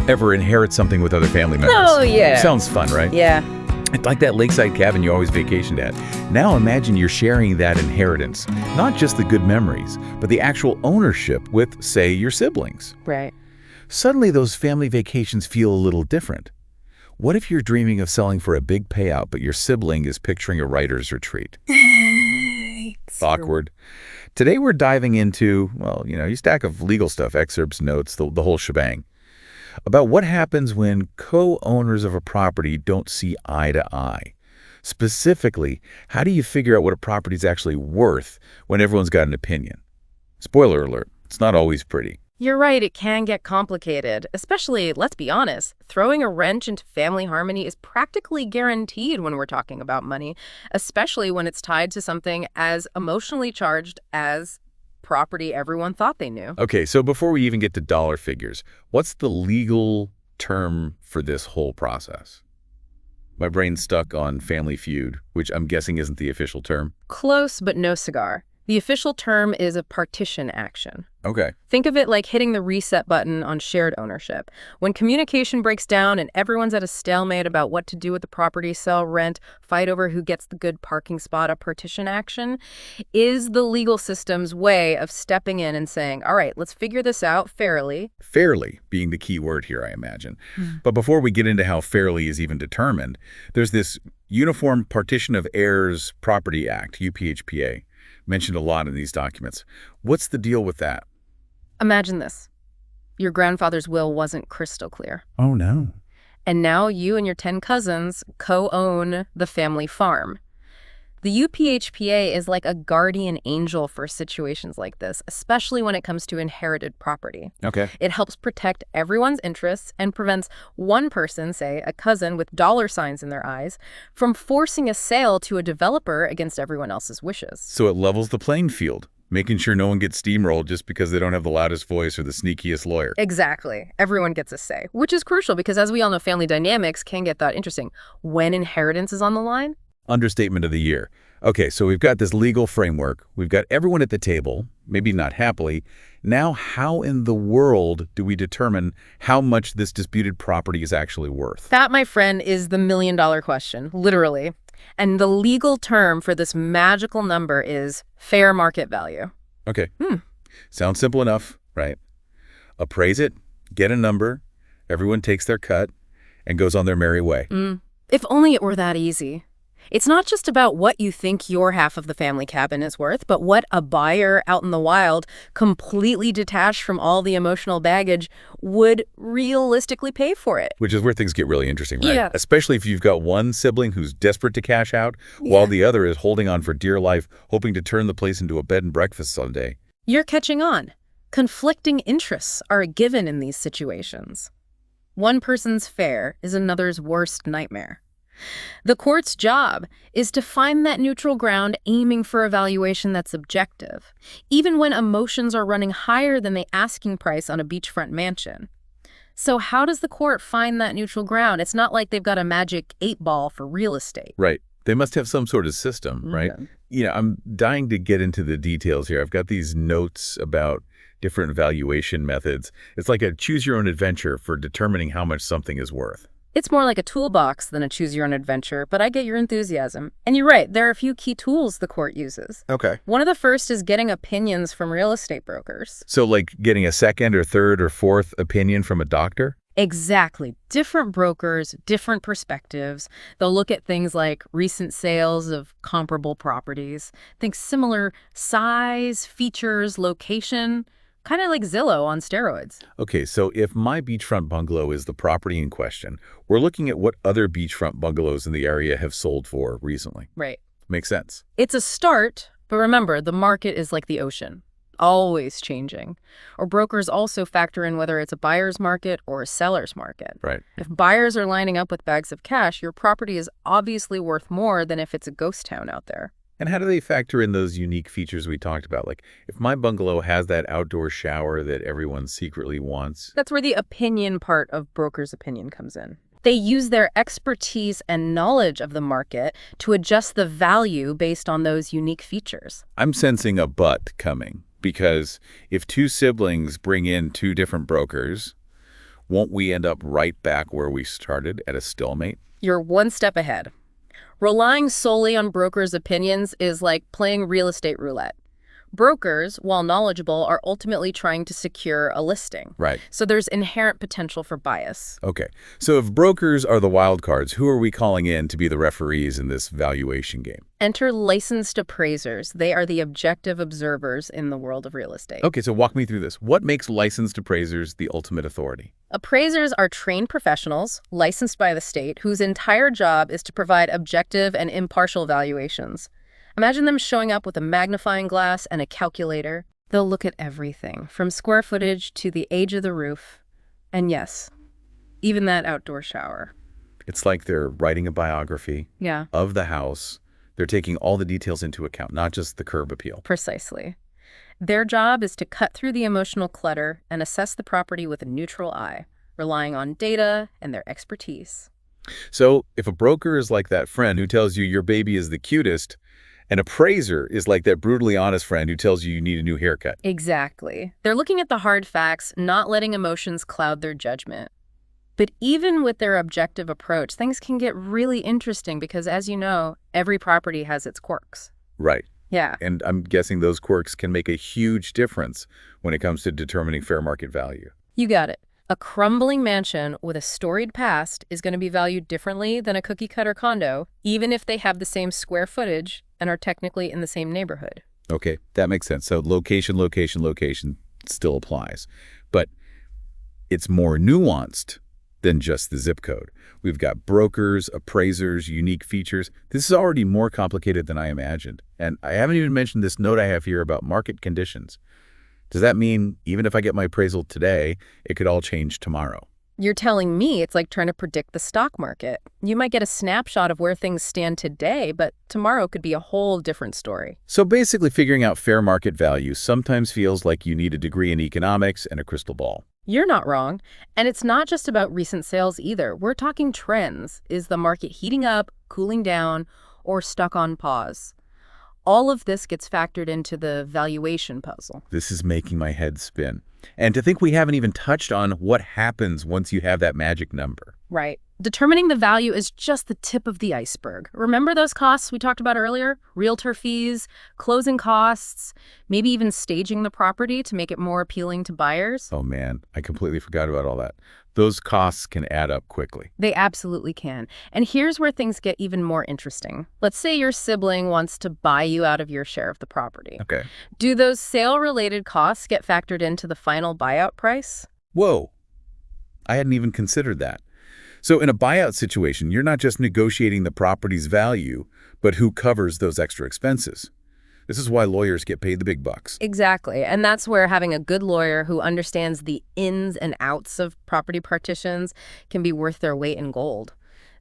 ever inherit something with other family members. Oh, yeah. Sounds fun, right? Yeah. It's like that lakeside cabin you always vacationed at. Now imagine you're sharing that inheritance, not just the good memories, but the actual ownership with, say, your siblings. Right. Suddenly those family vacations feel a little different. What if you're dreaming of selling for a big payout, but your sibling is picturing a writer's retreat? Awkward. Today we're diving into, well, your stack of legal stuff, excerpts, notes, the whole shebang, about what happens when co-owners of a property don't see eye to eye. Specifically, how do you figure out what a property is actually worth when everyone's got an opinion? Spoiler alert, it's not always pretty. You're right, it can get complicated, especially, let's be honest, throwing a wrench into family harmony is practically guaranteed when we're talking about money, especially when it's tied to something as emotionally charged as property everyone thought they knew. Okay, so before we even get to dollar figures, what's the legal term for this whole process? My brain's stuck on Family Feud, which I'm guessing isn't the official term. Close, but no cigar. The official term is a partition action. Okay. Think of it like hitting the reset button on shared ownership. When communication breaks down and everyone's at a stalemate about what to do with the property, sell, rent, fight over who gets the good parking spot, a partition action is the legal system's way of stepping in and saying, all right, let's figure this out fairly. Fairly being the key word here, I imagine. But before we get into how fairly is even determined, there's this Uniform Partition of Heirs Property Act, UPHPA, mentioned a lot in these documents. What's the deal with that? Imagine this. Your grandfather's will wasn't crystal clear. Oh, no. And now you and your 10 cousins co-own the family farm. The UPHPA is like a guardian angel for situations like this, especially when it comes to inherited property. Okay. It helps protect everyone's interests and prevents one person, say a cousin with dollar signs in their eyes, from forcing a sale to a developer against everyone else's wishes. So it levels the playing field, making sure no one gets steamrolled just because they don't have the loudest voice or the sneakiest lawyer. Exactly. Everyone gets a say, which is crucial because, as we all know, family dynamics can get that interesting. When inheritance is on the line, Understatement of the year. Okay, so we've got this legal framework. We've got everyone at the table, maybe not happily. Now, how in the world do we determine how much this disputed property is actually worth? that, my friend, is the million-dollar question, literally. And the legal term for this magical number is fair market value. Okay. Sounds simple enough, right? Appraise it, get a number, everyone takes their cut, and goes on their merry way. If only it were that easy. It's not just about what you think your half of the family cabin is worth, but what a buyer out in the wild, completely detached from all the emotional baggage, would realistically pay for it. Which is where things get really interesting, right? Yeah. Especially if you've got one sibling who's desperate to cash out, while the other is holding on for dear life, hoping to turn the place into a bed and breakfast someday. You're catching on. Conflicting interests are a given in these situations. One person's fair is another's worst nightmare. The court's job is to find that neutral ground, aiming for a valuation that's objective, even when emotions are running higher than the asking price on a beachfront mansion. So how does the court find that neutral ground? It's not like they've got a magic 8-ball for real estate. Right. They must have some sort of system, right? I'm dying to get into the details here. I've got these notes about different valuation methods. It's like a choose-your-own-adventure for determining how much something is worth. It's more like a toolbox than a choose-your-own-adventure, but I get your enthusiasm. And you're right, there are a few key tools the court uses. Okay. One of the first is getting opinions from real estate brokers. So like getting a second or third or fourth opinion from a doctor? Exactly. Different brokers, different perspectives. They'll look at things like recent sales of comparable properties. Think similar size, features, location. Kind of like Zillow on steroids. Okay, so if my beachfront bungalow is the property in question, we're looking at what other beachfront bungalows in the area have sold for recently. Right. Makes sense. It's a start, but remember, the market is like the ocean, always changing. Or brokers also factor in whether it's a buyer's market or a seller's market. Right. If buyers are lining up with bags of cash, your property is obviously worth more than if it's a ghost town out there. And how do they factor in those unique features we talked about? Like, if my bungalow has that outdoor shower that everyone secretly wants. That's where the opinion part of broker's opinion comes in. They use their expertise and knowledge of the market to adjust the value based on those unique features. I'm sensing a but coming, because if two siblings bring in two different brokers, won't we end up right back where we started at a stalemate? You're one step ahead. Relying solely on brokers' opinions is like playing real estate roulette. Brokers, while knowledgeable, are ultimately trying to secure a listing. Right. So there's inherent potential for bias. Okay. So if brokers are the wild cards, who are we calling in to be the referees in this valuation game? Enter licensed appraisers. They are the objective observers in the world of real estate. Okay, so walk me through this. What makes licensed appraisers the ultimate authority? Appraisers are trained professionals, licensed by the state, whose entire job is to provide objective and impartial valuations. Imagine them showing up with a magnifying glass and a calculator. They'll look at everything, from square footage to the age of the roof. And yes, even that outdoor shower. It's like they're writing a biography of the house. They're taking all the details into account, not just the curb appeal. Precisely. Their job is to cut through the emotional clutter and assess the property with a neutral eye, relying on data and their expertise. So if a broker is like that friend who tells you your baby is the cutest, an appraiser is like that brutally honest friend who tells you need a new haircut. Exactly. They're looking at the hard facts, not letting emotions cloud their judgment. But even with their objective approach, things can get really interesting because, as you know, every property has its quirks. Right. Yeah. And I'm guessing those quirks can make a huge difference when it comes to determining fair market value. You got it. A crumbling mansion with a storied past is going to be valued differently than a cookie-cutter condo, even if they have the same square footage and are technically in the same neighborhood. Okay, that makes sense. So location, location, location still applies. But it's more nuanced than just the zip code. We've got brokers, appraisers, unique features. This is already more complicated than I imagined. And I haven't even mentioned this note I have here about market conditions. Does that mean even if I get my appraisal today, it could all change tomorrow? You're telling me it's like trying to predict the stock market. You might get a snapshot of where things stand today, but tomorrow could be a whole different story. So basically figuring out fair market value sometimes feels like you need a degree in economics and a crystal ball. You're not wrong. And it's not just about recent sales either. We're talking trends. Is the market heating up, cooling down, or stuck on pause? All of this gets factored into the valuation puzzle. This is making my head spin. And to think we haven't even touched on what happens once you have that magic number. Right. Determining the value is just the tip of the iceberg. Remember those costs we talked about earlier? Realtor fees, closing costs, maybe even staging the property to make it more appealing to buyers? Oh man, I completely forgot about all that. Those costs can add up quickly. They absolutely can. And here's where things get even more interesting. Let's say your sibling wants to buy you out of your share of the property. Okay. Do those sale-related costs get factored into the final buyout price? Whoa, I hadn't even considered that. So in a buyout situation, you're not just negotiating the property's value, but who covers those extra expenses. This is why lawyers get paid the big bucks. Exactly. And that's where having a good lawyer who understands the ins and outs of property partitions can be worth their weight in gold.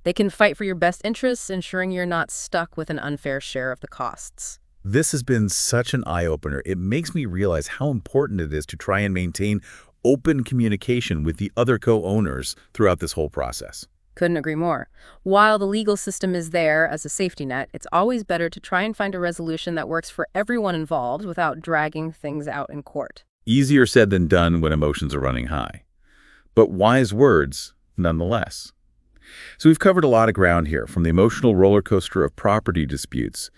They can fight for your best interests, ensuring you're not stuck with an unfair share of the costs. This has been such an eye-opener. It makes me realize how important it is to try and maintain open communication with the other co-owners throughout this whole process. Couldn't agree more. While the legal system is there as a safety net, it's always better to try and find a resolution that works for everyone involved without dragging things out in court. Easier said than done when emotions are running high. But wise words, nonetheless. So we've covered a lot of ground here, from the emotional roller coaster of property disputes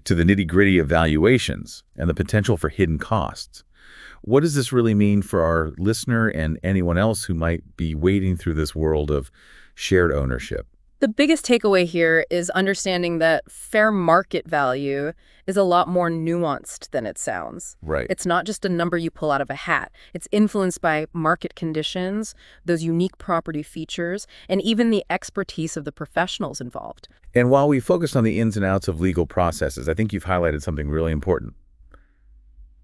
to the nitty-gritty of valuations and the potential for hidden costs. What does this really mean for our listener and anyone else who might be wading through this world of shared ownership? The biggest takeaway here is understanding that fair market value is a lot more nuanced than it sounds. Right. It's not just a number you pull out of a hat. It's influenced by market conditions, those unique property features, and even the expertise of the professionals involved. And while we focused on the ins and outs of legal processes, I think you've highlighted something really important.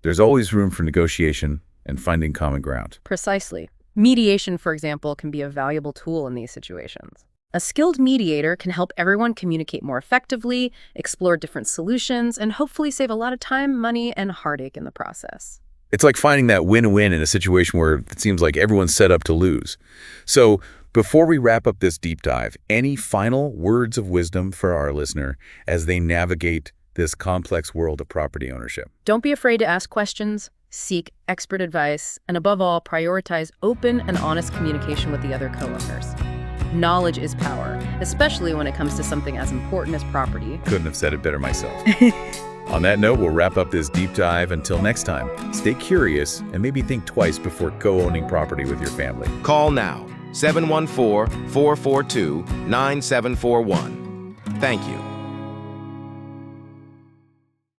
There's always room for negotiation and finding common ground. Precisely. Mediation, for example, can be a valuable tool in these situations. A skilled mediator can help everyone communicate more effectively, explore different solutions, and hopefully save a lot of time, money, and heartache in the process. It's like finding that win-win in a situation where it seems like everyone's set up to lose. So before we wrap up this deep dive, any final words of wisdom for our listener as they navigate this complex world of property ownership? Don't be afraid to ask questions. seek expert advice, and above all, prioritize open and honest communication with the other co-owners. Knowledge is power, especially when it comes to something as important as property. Couldn't have said it better myself. On that note, we'll wrap up this deep dive. Until next time, stay curious and maybe think twice before co-owning property with your family. Call now, 714-442-9741. Thank you.